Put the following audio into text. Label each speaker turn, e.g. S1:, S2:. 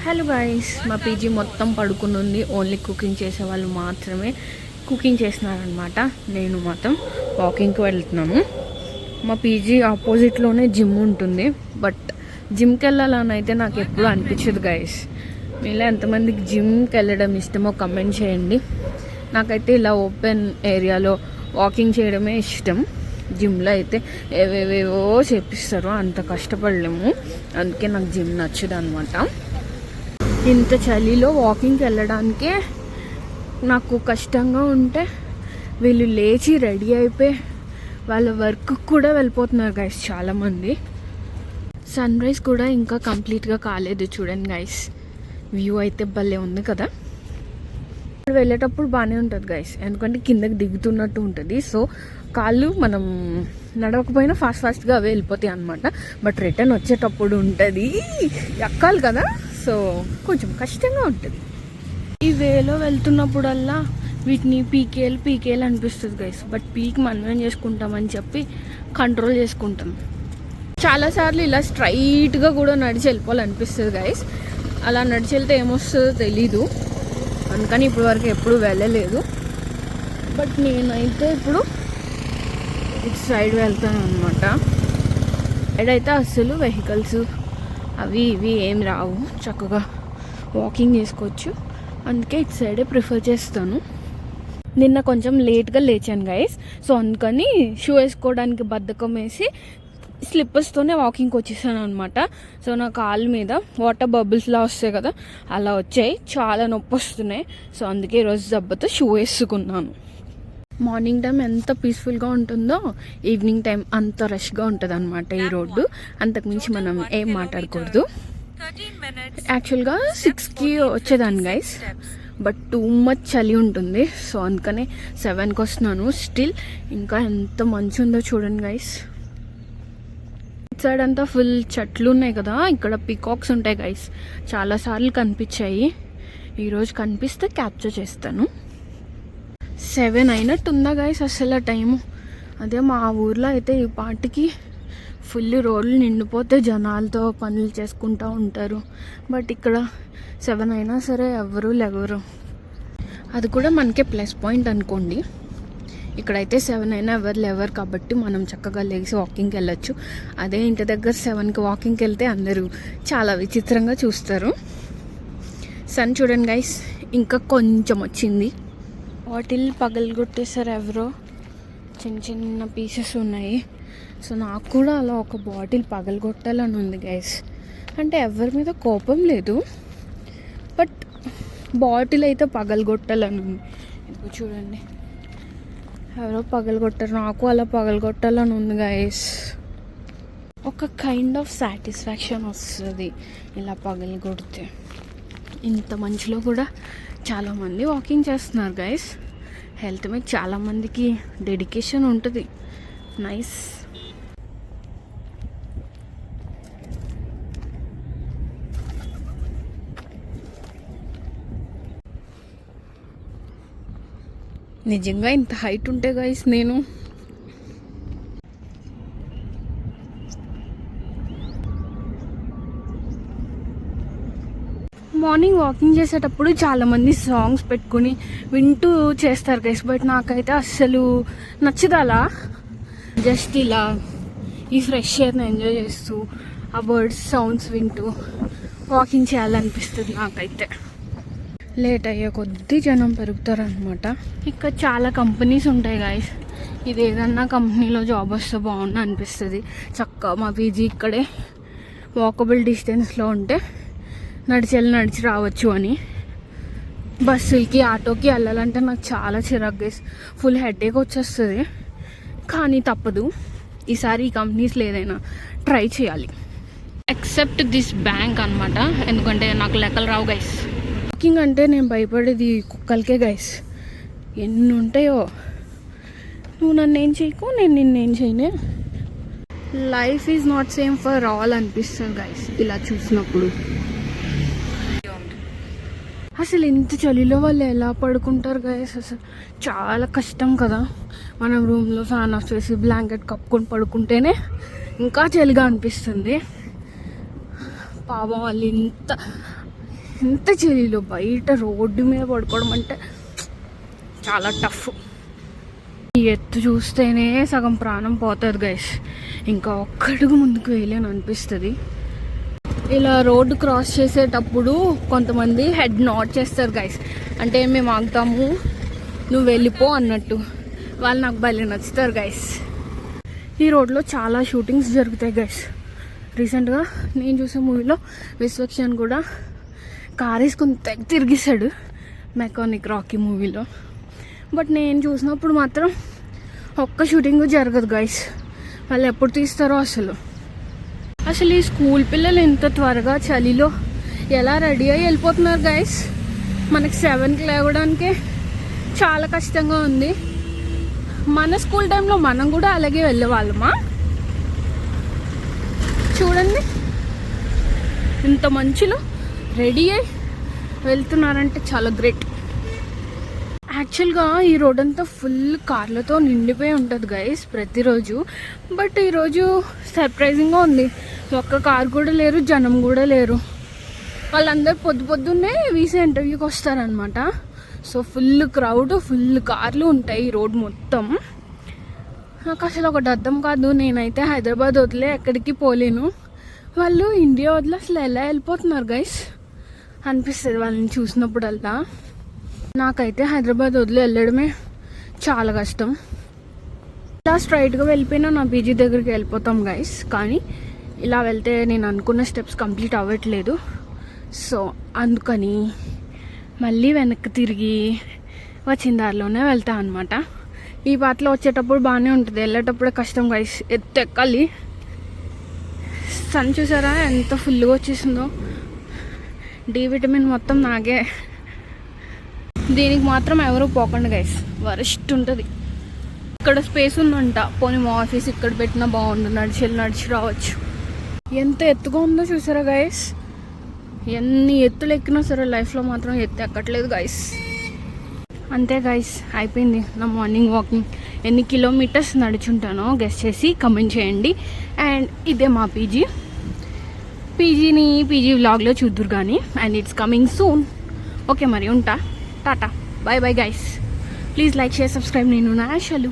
S1: Hello guys, మా PG మొత్తం పడుకుని ఉంది. ఓన్లీ కుకింగ్ చేసే వాళ్ళు మాత్రమే కుకింగ్ చేస్తున్నారనమాట. నేను మాత్రం వాకింగ్కి వెళ్తున్నాను. మా పీజీ ఆపోజిట్లోనే జిమ్ ఉంటుంది. బట్ జిమ్కి వెళ్ళాలని అయితే నాకు ఎప్పుడూ అనిపించదు గైస్. మీలో ఎంతమందికి జిమ్కి వెళ్ళడం ఇష్టమో కమెంట్ చేయండి. నాకైతే ఇలా ఓపెన్ ఏరియాలో వాకింగ్ చేయడమే ఇష్టం. జిమ్లో అయితే ఏవేవేవో చేపిస్తారు, అంత కష్టపడలేము. అందుకే నాకు జిమ్ నచ్చదు అనమాట. ఇంత చలిలో వాకింగ్కి వెళ్ళడానికే నాకు కష్టంగా ఉంటే వీళ్ళు లేచి రెడీ అయిపోయి వాళ్ళ వర్క్ కూడా వెళ్ళిపోతున్నారు గైస్ చాలామంది. సన్ రైజ్ కూడా ఇంకా కంప్లీట్గా కాలేదు. చూడండి గైస్, వ్యూ అయితే భలే ఉంది కదా. వెళ్ళేటప్పుడు బాగానే ఉంటుంది గైస్, ఎందుకంటే కిందకి దిగుతున్నట్టు ఉంటుంది. సో కాళ్ళు మనం నడవకపోయినా ఫాస్ట్గా అవే వెళ్ళిపోతాయి అనమాట. బట్ రిటర్న్ వచ్చేటప్పుడు ఉంటుంది, ఎక్కాలి కదా, సో కొంచెం కష్టంగా ఉంటుంది. ఈ వేలో వెళ్తున్నప్పుడల్లా వీటిని పీకేలు అనిపిస్తుంది గైస్. బట్ పీక్ మనమేం చేసుకుంటామని చెప్పి కంట్రోల్ చేసుకుంటాం. చాలాసార్లు ఇలా స్ట్రైట్గా కూడా నడిచి వెళ్ళిపోవాలనిపిస్తుంది గైస్. అలా నడిచి వెళ్తే ఏమొస్తుందో తెలీదు, అందుకని ఇప్పటి వరకు ఎప్పుడు వెళ్ళలేదు. బట్ నేనైతే ఇప్పుడు ఇటు సైడ్ వెళ్తాను అనమాట. సైడ్ అయితే అస్సలు వెహికల్స్ అవి ఇవి ఏం రావు, చక్కగా వాకింగ్ చేసుకోవచ్చు. అందుకే ఇటు సైడే ప్రిఫర్ చేస్తాను. నిన్న కొంచెం లేట్గా లేచాను గైస్, సో అందుకని షూ వేసుకోవడానికి బద్ధకం వేసి స్లిప్పర్స్తోనే వాకింగ్కి వచ్చేసాను అనమాట. సో నా కాళ్ళ మీద వాటర్ బబుల్స్లా వస్తాయి కదా, అలా వచ్చాయి, చాలా నొప్పి వస్తున్నాయి. సో అందుకే ఈరోజు దెబ్బతో షూ వేసుకున్నాను. మార్నింగ్ టైం ఎంత పీస్ఫుల్గా ఉంటుందో ఈవినింగ్ టైం అంత రష్గా ఉంటుంది అనమాట ఈ రోడ్డు. అంతకుమించి మనం ఏం మాట్లాడకూడదు. యాక్చువల్గా 6కి వచ్చేదాన్ని గైస్, బట్ టూ మచ్ చలి ఉంటుంది. సో అందుకనే 7కి వస్తున్నాను. స్టిల్ ఇంకా ఎంత మంచి ఉందో చూడండి గైస్. ఇట్ సైడ్ అంతా ఫుల్ చెట్లు ఉన్నాయి కదా, ఇక్కడ పీకాక్స్ ఉంటాయి గైస్. చాలాసార్లు కనిపించాయి, ఈరోజు కనిపిస్తే క్యాప్చర్ చేస్తాను. 7 అయినట్టుందా గైస్ అసలు టైము. అదే మా ఊర్లో అయితే ఈ పాటికి ఫుల్ రోడ్లు నిండిపోతే జనాలతో పనులు చేసుకుంటూ ఉంటారు. బట్ ఇక్కడ 7 అయినా సరే ఎవరు లేవరు. అది కూడా మనకే ప్లస్ పాయింట్ అనుకోండి. ఇక్కడైతే 7 అయినా ఎవరు లేవరు కాబట్టి మనం చక్కగా లేచి వాకింగ్కి వెళ్ళొచ్చు. అదే ఇంటి దగ్గర 7కి వాకింగ్కి వెళ్తే అందరూ చాలా విచిత్రంగా చూస్తారు. సన్ చూడండి గైస్, ఇంకా కొంచెం వచ్చింది. బాటిల్ పగలగొట్టేసారు ఎవరో, చిన్న చిన్న పీసెస్ ఉన్నాయి. సో నాకు కూడా అలా ఒక బాటిల్ పగలగొట్టాలని ఉంది గైస్. అంటే ఎవరి మీద కోపం లేదు, బట్ బాటిల్ అయితే పగలగొట్టాలని ఉంది. ఇప్పుడు చూడండి, ఎవరో పగలగొట్టారు, నాకు అలా పగలగొట్టాలని ఉంది గైస్. ఒక కైండ్ ఆఫ్ సాటిస్ఫాక్షన్ వస్తుంది ఇలా పగలగొడితే. ఇంత మంచిలో కూడా చాలామంది వాకింగ్ చేస్తున్నారు గైస్. హెల్త్ మీద చాలామందికి డెడికేషన్ ఉంటుంది. నైస్. నిజంగా ఇంత హైట్ ఉంటే గైస్ నేను మార్నింగ్ వాకింగ్ చేసేటప్పుడు చాలామంది సాంగ్స్ పెట్టుకుని వింటూ చేస్తారు గైస్. బట్ నాకైతే అస్సలు నచ్చదు అలా. జస్ట్ ఇలా ఈ ఫ్రెష్ ఎయిర్ని ఎంజాయ్ చేస్తూ ఆ బర్డ్స్ సౌండ్స్ వింటూ వాకింగ్ చేయాలనిపిస్తుంది నాకైతే. లేట్ అయ్యే కొద్దీ జనం పెరుగుతారు అనమాట. ఇక్కడ చాలా కంపెనీస్ ఉంటాయి గైస్. ఇది ఏదన్నా కంపెనీలో జాబ్ వస్తే బాగుంది అనిపిస్తుంది. చక్కగా మా పీజీ ఇక్కడే వాకబుల్ డిస్టెన్స్లో ఉంటే నడిచి రావచ్చు అని. బస్సులకి ఆటోకి వెళ్ళాలంటే నాకు చాలా చిరాకు గైస్. ఫుల్ హెడేక్ వచ్చేస్తుంది, కానీ తప్పదు. ఈసారి ఈ కంపెనీస్లో ఏదైనా ట్రై చేయాలి. ఎక్సెప్ట్ దిస్ బ్యాంక్ అనమాట, ఎందుకంటే నాకు లెక్కలు రావు గైస్. వాకింగ్ అంటే నేను భయపడేది కుక్కలకే గైస్. ఎన్ని ఉంటాయో. నువ్వు నన్ను ఏం చేయకు, నేను నిన్నేం చేయనే. Life is not same for all అనిపిస్తుంది గైస్ ఇలా చూసినప్పుడు. అసలు ఇంత చలిలో వాళ్ళు ఎలా పడుకుంటారు గైస్, అసలు చాలా కష్టం కదా. మనం రూమ్లో ఫ్యాన్ ఆఫ్ చేసి బ్లాంకెట్ కప్పుకొని పడుకుంటేనే ఇంకా చలిగా అనిపిస్తుంది. పాపం వాళ్ళు ఇంత ఎంత చలిలో బయట రోడ్డు మీద పడుకోవడం అంటే చాలా టఫ్. ఈ ఎత్తు చూస్తేనే సగం ప్రాణం పోతుంది గైస్. ఇంకా ఒక్కడుగు ముందుకు వేయలేను అనిపిస్తుంది. ఇలా రోడ్డు క్రాస్ చేసేటప్పుడు కొంతమంది హెడ్ నాట్ చేస్తారు గైస్, అంటే మేము ఆగుతాము నువ్వు వెళ్ళిపో అన్నట్టు. వాళ్ళు నాకు భలే నచ్చుతారు గైస్. ఈ రోడ్లో చాలా షూటింగ్స్ జరుగుతాయి గైస్. రీసెంట్గా నేను చూసే మూవీలో విశ్వక్సేన్ కూడా కార్ వేసుకొని తెగ తిరిగిస్తాడు మెకానిక్ రాకీ మూవీలో. బట్ నేను చూసినప్పుడు మాత్రం ఒక్క షూటింగ్ జరగదు గైస్. వాళ్ళు ఎప్పుడు తీస్తారో అసలు ఈ స్కూల్ పిల్లలు ఎంత త్వరగా చలిలో ఎలా రెడీ అయ్యి వెళ్ళిపోతున్నారు గైస్. మనకి 7కి లేవడానికే చాలా కష్టంగా ఉంది. మన స్కూల్ టైంలో మనం కూడా అలాగే వెళ్ళేవాళ్ళమా? చూడండి ఇంత మంచిలో రెడీ అయ్యి వెళ్తున్నారంటే చాలా గ్రేట్. యాక్చువల్గా ఈ రోడ్ అంతా ఫుల్ కార్లతో నిండిపోయి ఉంటుంది గైస్ ప్రతిరోజు. బట్ ఈరోజు సర్ప్రైజింగ్గా ఉంది, ఒక్క కార్ కూడా లేరు, జనం కూడా లేరు. వాళ్ళందరూ పొద్దున్నే వీసీ ఇంటర్వ్యూకి వస్తారనమాట. సో ఫుల్ క్రౌడ్, ఫుల్ కార్లు ఉంటాయి ఈ రోడ్ మొత్తం. నాకు అసలు ఒకటి అర్థం కాదు, నేనైతే హైదరాబాద్ వదిలే ఎక్కడికి పోలేను, వాళ్ళు ఇండియా వదిలే అసలు ఎలా వెళ్ళిపోతున్నారు గైస్ అనిపిస్తుంది వాళ్ళని చూసినప్పుడల్లా. నాకైతే హైదరాబాద్ వదిలి వెళ్ళడమే చాలా కష్టం. ఇలా స్ట్రైట్గా వెళ్ళిపోయినా నా పీజీ దగ్గరికి వెళ్ళిపోతాం గైస్. కానీ ఇలా వెళ్తే నేను అనుకున్న స్టెప్స్ కంప్లీట్ అవ్వట్లేదు. సో అందుకని మళ్ళీ వెనక్కి తిరిగి వచ్చిన దారిలోనే వెళ్తాను అనమాట. ఈ పాటలో వచ్చేటప్పుడు బాగానే ఉంటుంది, వెళ్ళేటప్పుడే కష్టం గైస్, ఎక్కాలి. సన్ చూసారా ఎంత ఫుల్గా వచ్చేసిందో, డి విటమిన్ మొత్తం నాగే. దీనికి మాత్రం ఎవరు పోకండి గైస్, వరస్ట్ ఉంటుంది. ఇక్కడ స్పేస్ ఉందంట, పోనీ మా ఆఫీస్ ఇక్కడ పెట్టినా బాగుండు, నడిచి రావచ్చు. ఎంత ఎత్తుగా ఉందో చూసారా గైస్. ఎన్ని ఎత్తులు ఎక్కినా సరే లైఫ్లో మాత్రం ఎత్తు ఎక్కట్లేదు గైస్. అంతే గైస్, అయిపోయింది నా మార్నింగ్ వాకింగ్. ఎన్ని కిలోమీటర్స్ నడుచుంటానో గెస్ చేసి కమెంట్ చేయండి. అండ్ ఇదే మా పీజీ వ్లాగ్లో చూద్దురు కానీ. And it's coming soon. Okay మరి ఉంటా, tata, bye bye guys. Please like, share, subscribe. నేను నా ఆశలు.